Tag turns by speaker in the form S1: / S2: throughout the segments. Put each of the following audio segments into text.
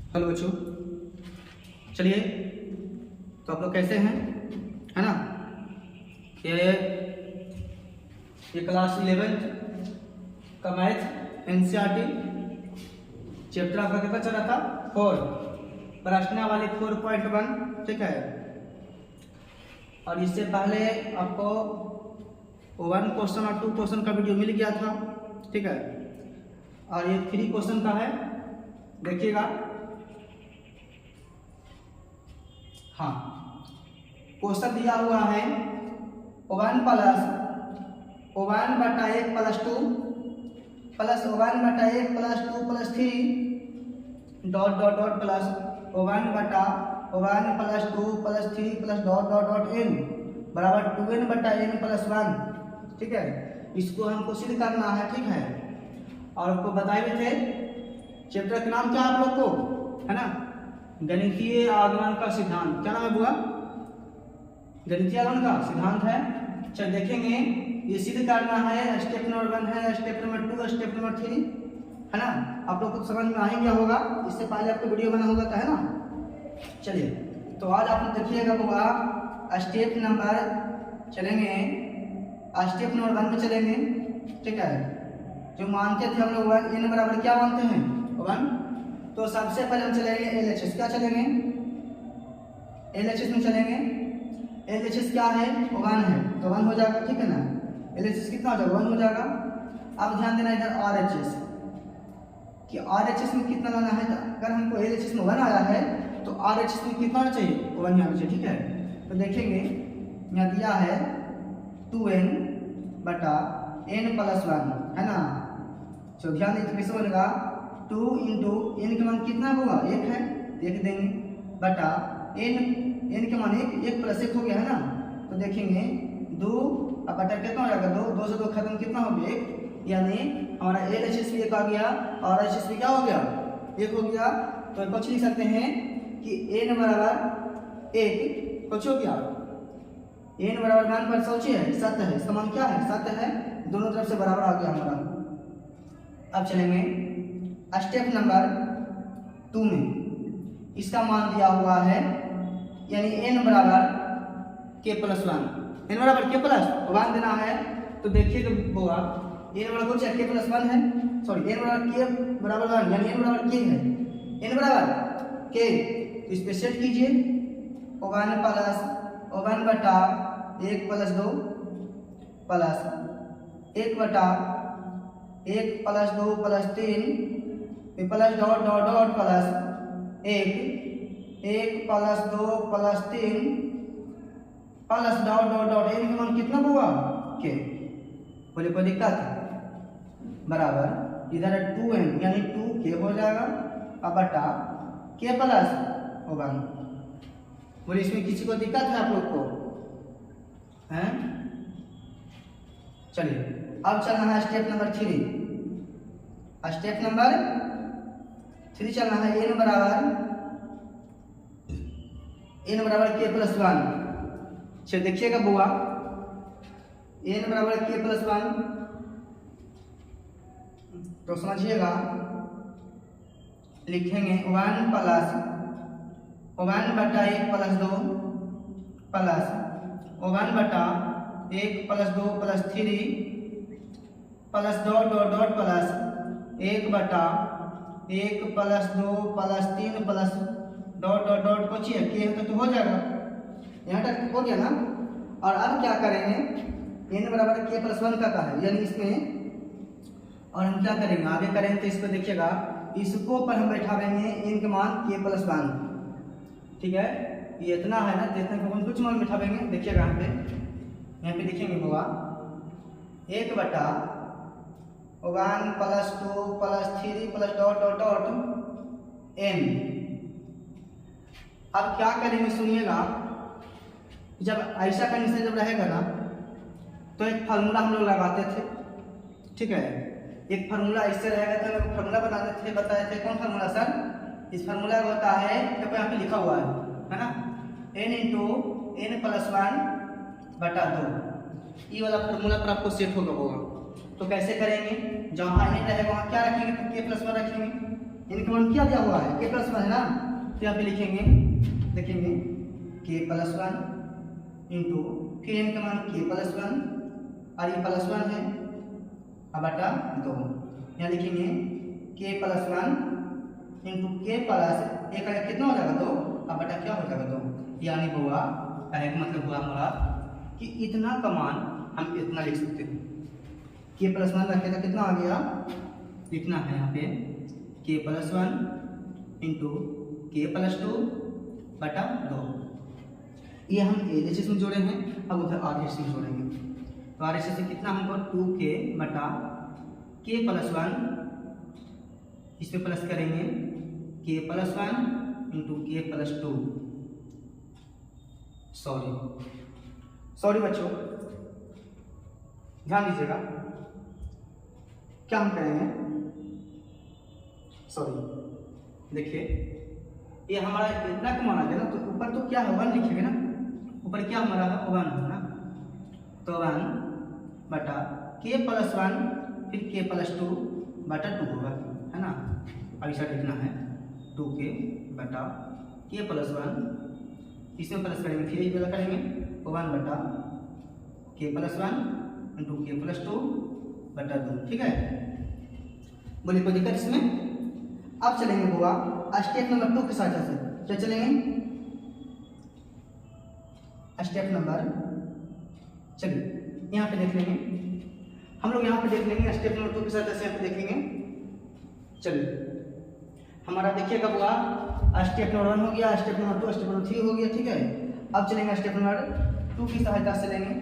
S1: Hello बच्चों, चलिए तो आप लोग कैसे हैं, है ना। ये क्लास 11th का मैथ एनसीईआरटी चैप्टर आपका कितना चल रहा था 4 प्रश्नावली 4.1, ठीक है। और इससे पहले आपको 1 क्वेश्चन और 2 क्वेश्चन का वीडियो मिल गया था, ठीक है। और ये 3 क्वेश्चन का है, देखिएगा। हाँ, क्वेश्चन दिया हुआ है 1 प्लस 1 बटा 1 प्लस 2 प्लस 1 बटा 1 plus 2 plus 3 dot dot dot plus 1 बटा 1 plus 2 plus 3 plus dot dot dot n बराबर 2n बटा n प्लस 1, ठीक है। इसको हमको सिद्ध करना है, ठीक है। और आपको बताए भी थे चैप्टर का नाम क्या आप लोग को, है ना, गणितीय आगमन का सिद्धांत। क्या नाम है बुआ? गणितीय आगमन का सिद्धांत है। चल देखेंगे, ये सिद्ध करना है। स्टेप नंबर 1 है, स्टेप नंबर 2, स्टेप नंबर 3, है ना। आप लोग को समझ में आ ही गया होगा, इससे पहले आपको वीडियो बना होगा, है ना। चलिए तो आज आप लोग देखिएगा बुआ, स्टेप नंबर चलेंगे, स्टेप नंबर 1 में चलेंगे, ठीक है। जो मानते थे हम लोग n बराबर क्या मानते हैं 1, तो सबसे पहले हम चलेंगे LHS। क्या चलेंगे? LHS में चलेंगे। LHS क्या है? 1 है, तो 1 हो जाएगा, ठीक है ना। LHS कितना हो जाएगा? 1 हो जाएगा। अब ध्यान देना इधर RHS कि RHS में कितना लाना है। अगर हमको LHS में 1 आया है तो RHS में कितना आना चाहिए? 1 आना चाहिए, ठीक है। तो देखेंगे यहाँ दिया है 2n बटा n प्लस 1, है ना। तो ध्यान दें, कैसे बनेगा 2 इंटू n का मान कितना होगा? 1 है, 1 देंगे बटा n के मान 1 प्लस 1 हो गया, है ना। तो देखेंगे 2 अब बटा कितना हो जाएगा? 2 से 2 खत्म, कितना हो गया? 1, यानी हमारा LHS भी 1 आ गया और RHS भी क्या हो गया? 1 हो गया। तो कुछ लिख सकते हैं कि n बराबर 1 कुछ हो गया, n बराबर मान पर सोचिए 7 है, इसका मान क्या है? 7 है, दोनों तरफ से बराबर आ गया हमारा। अब चलेंगे स्टेप नंबर 2 में। इसका मान दिया हुआ है, यानी n बराबर k प्लस 1, n बराबर k प्लस 1 देना है। तो देखिए तो होगा n बराबर कुछ k प्लस 1 है, सॉरी n बराबर k बराबर 1, यानी n बराबर k है, n बराबर k। तो इस पे सेट कीजिए 1 प्लस 1 बटा 1 प्लस 2 प्लस 1 बटा 1 plus 2 plus 3 plus dot dot dot plus 1 plus 2 plus 3 plus dot dot dot n का मान कितना होगा? k। बोले कोई दिक्कत? बराबर इधर 2n यानी 2k हो जाएगा अब बटा k प्लस 1। बोले इसमें किसी को दिक्कत है आप लोग को? हैं? चलिए अब चलना है स्टेप नंबर 3। स्टेप नंबर 3 चलना है n बराबर k प्लस 1। चलिए देखिएगा बुआ, n बराबर k प्लस 1 तो समझिएगा, लिखेंगे 1 प्लस 1 बटा 1 प्लस 2 प्लस 1 बटा 1 plus 2 plus 3 plus dot dot dot plus 1 बटा 1 plus 2 plus 3 plus dot dot dot पहुंचिए k तो हो जाएगा, यहाँ तक हो गया ना। और अब क्या करेंगे, n बराबर k प्लस 1 का है, यानी इसमें और हम क्या करेंगे आगे करेंगे। तो इस पर देखिएगा, इसको पर हम बैठा देंगे n का मान k प्लस 1, ठीक है। ये इतना है ना, तो इतने को कुछ मान बैठा देंगे। देखिएगा यहाँ पे लिखेंगे होगा 1 बटा 1 plus 2 plus 3 plus dot dot dot n। अब क्या करेंगे सुनिएगा, जब ऐसा कंडीशन जब रहेगा ना तो एक फार्मूला हम लोग लगाते थे, ठीक है। एक फार्मूला इससे रहेगा तो हम फार्मूला बताए थे। कौन फार्मूला सर? इस फार्मूला का होता है, देखो यहाँ पे लिखा हुआ है ना, n इंटू n प्लस 1 बटा 2। ये वाला फार्मूला पर आपको सेट होगा। तो कैसे करेंगे, जहाँ n रहेगा वहाँ क्या रखेंगे? k प्लस 1 रखेंगे, इनका मान क्या दिया हुआ है, k प्लस वन है ना, तो यहाँ पे लिखेंगे, देखेंगे k प्लस वन इंटू फिर इनका मान k प्लस वन और ये प्लस वन है अब बटा 2, यहाँ लिखेंगे k plus one into k plus एक का कितना हो जाएगा 2 अब बटा क्या हो जाएगा 2, यानी हुआ कहने का मतलब हुआ हमारा कि इतना का मान हम इतना लिख सकते हैं। k प्लस वन रखे तो कितना आ गया, लिखना है यहाँ पे k plus one into k plus 2 बटा 2, ये हम LHS में जोड़े हैं, अब उधर RHS में जोड़ेंगे, तो RHS से कितना हमको 2k बटा k प्लस वन, इसमें प्लस करेंगे k plus one into k plus 2, sorry बच्चों ध्यान दीजिएगा, क्या हम करेंगे, सॉरी देखिए ये हमारा इतना का माना गया ना, तो ऊपर तो क्या है 1 लिखेंगे ना, ऊपर क्या हमारा है 1 है ना, तो 1 बटा k प्लस वन फिर k प्लस 2 बटा 2 होगा, है ना। अब इसे लिखना है 2k बटा k प्लस वन, इसमें प्लस करेंगे फिर ये वाला करेंगे 1 बटा k plus one into k plus 2 बटा 2, ठीक है। बोलिए कोई दिक्कत इसमें। अब चलेंगे बुआ स्टेप नंबर 2 के साथ से, क्या चलेंगे स्टेप नंबर, चलिए यहाँ पे देख लेंगे हम लोग, यहाँ पे देख लेंगे स्टेप नंबर 2 के साथ ऐसे यहाँ पे देखेंगे। चलिए हमारा देखिएगा बुआ स्टेप नंबर 1 हो गया, स्टेप नंबर 2, स्टेप नंबर 3 हो गया, ठीक है। अब चलेंगे स्टेप नंबर 2 की सहायता से लेंगे।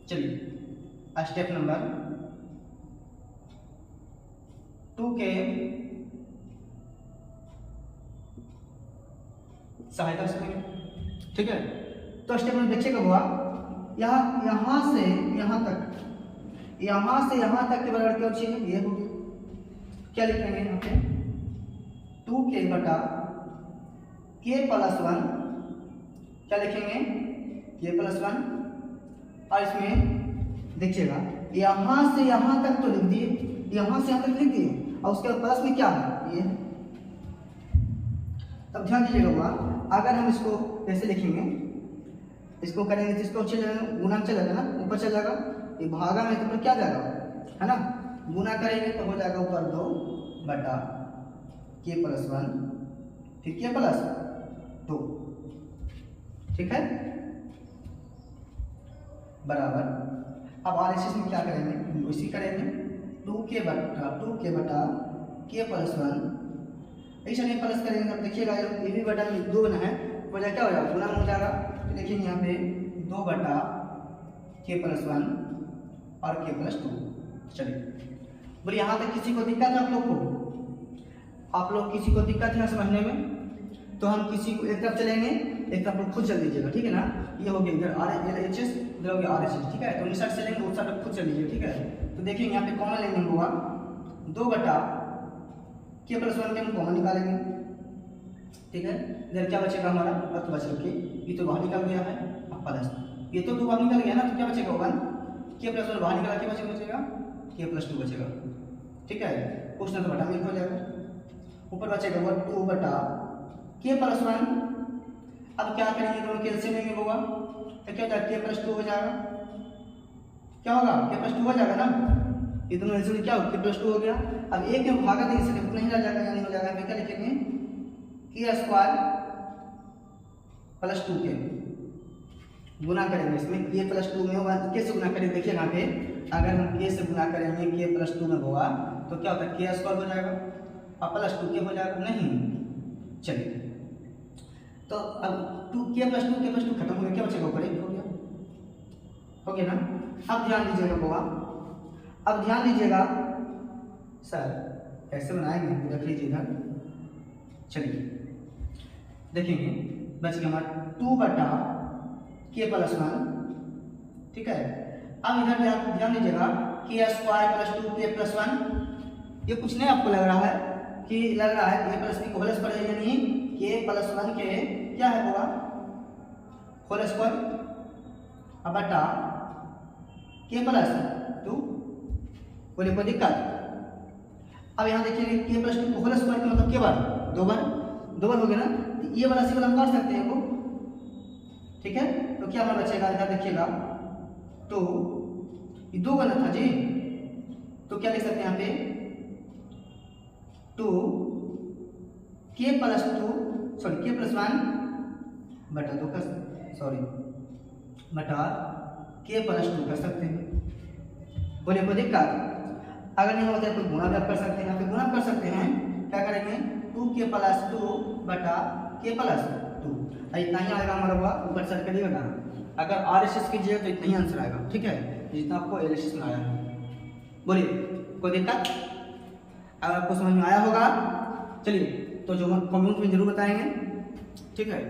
S1: चलिए स्टेप नंबर 2 के सहायता से लेंगे, ठीक है। तो स्टेप नंबर देखिएगा बुआ, यहाँ से यहाँ तक, यहाँ से यहाँ तक के बराबर क्या चाहिए, ये होगी, क्या लिखेंगे यहाँ पे 2k बटा k प्लस वन, क्या लिखेंगे k प्लस वन, और इसमें देखिएगा यहाँ से यहाँ तक तो लिख दिए, यहाँ से यहाँ तक लिख दिए, और उसके बाद प्लस में क्या है ये। तब ध्यान दीजिएगा बुआ, अगर हम इसको कैसे लिखेंगे, इसको करेंगे तो इसको गुना चलेगा ना, ऊपर चल जाएगा, ये भागा में तो ऊपर क्या जाएगा, है ना, गुना करेंगे तो हो जाएगा ऊपर 2 बटा k प्लस वन फिर k प्लस 2, ठीक है, बराबर। अब RHS में क्या करेंगे, उसी करेंगे 2k बटा k प्लस वन, ऐसा नहीं प्लस करेंगे तब देखिएगा ये भी बटा 2 बना है, हो जाए क्या हो जाएगा, गुना हो जाएगा, तो देखिए यहाँ पे 2 बटा k प्लस वन और k प्लस 2। चलिए बोलिए यहाँ तक किसी को दिक्कत है, आप लोग किसी को दिक्कत है समझने में, तो हम किसी को एक तरफ चलेंगे, एक तरफ खुद चल लीजिएगा, ठीक है ना। ये हो गया इधर LHS, इधर हो गया RHS, ठीक है। तो इस साइड से लेंगे उस साइड खुद चल लीजिए, ठीक है। तो देखिए यहाँ पे कॉमन लेंगे होगा 2 बटा k प्लस वन के हम कॉमन निकालेंगे, ठीक है। इधर क्या बचेगा हमारा, ऊपर तो बच के ये तो बाहर निकल गया है, अब प्लस ये तो 2 बाहर निकल गया ना, तो क्या बचेगा 1 k प्लस वन बाहर निकला, क्या बचेगा k प्लस 2 बचेगा, ठीक है। क्वेश्चन तो बटा में हो जाएगा, ऊपर बचेगा 2 बटा k प्लस वन। अब क्या करेंगे, दोनों कैल्सियम लेंगे होगा, तो क्या होगा k प्लस 2 हो जाएगा, क्या होगा k प्लस 2 हो जाएगा ना, ये दोनों कैल्सियम क्या हो k प्लस 2 हो गया। अब एक में भागा देंगे इससे उतना ही रह जाएगा, यानी हो जाएगा क्या लिखेंगे k स्क्वायर प्लस 2k, गुना करेंगे इसमें k प्लस 2 में होगा, k से गुना करेंगे, देखिए यहाँ पे अगर हम k से गुना करेंगे k प्लस 2 में होगा तो क्या होता है k स्क्वायर हो जाएगा और प्लस 2k हो जाएगा, नहीं। चलिए तो अब k प्लस 2 खत्म हो गया, क्या बचेगा ऊपर 1 हो गया ना। अब ध्यान दीजिएगा बुआ, अब ध्यान दीजिएगा सर कैसे बनाएंगे, रख लीजिए इधर। चलिए देखेंगे बच गया हमारा 2 बटा k प्लस वन, ठीक है। अब इधर ध्यान दीजिएगा k square plus 2k plus one, ये कुछ नहीं आपको लग रहा है कि लग रहा है k प्लस होल स्क्वायर, यानी k प्लस वन के क्या है होगा होल स्क्वायर, अब बटा k प्लस 2। बोले कोई दिक्कत, अब यहाँ देखिए के प्लस टू होल स्क्वायर का मतलब के बार, दो बार हो गया ना, तो ये वाला सी वाला हम काट सकते हैं को, ठीक है। तो क्या हमारा बचेगा, इधर देखिएगा तो ये दो गलत था जी, तो क्या लिख सकते हैं यहाँ पे टू के प्लस टू सॉरी के प्लस वन बटा दो कर सॉरी बटा के प्लस टू कर सकते हैं। बोले कोई दिक्कत, अगर नहीं होता है तो गुणा भी आप कर सकते हैं, यहाँ पे गुणा कर सकते हैं, क्या करेंगे टू के प्लस टू बटा के प्लस टू, इतना ही आएगा हमारा हुआ, ऊपर चढ़ करिएगा ना, अगर आर एस एस कीजिएगा तो इतना ही आंसर आएगा, ठीक है, जितना आपको एल एस एस में आया है। बोलिए कोई दिक्कत, अगर आपको समझ में आया होगा चलिए तो जो हम कमेंट में जरूर बताएंगे, ठीक है।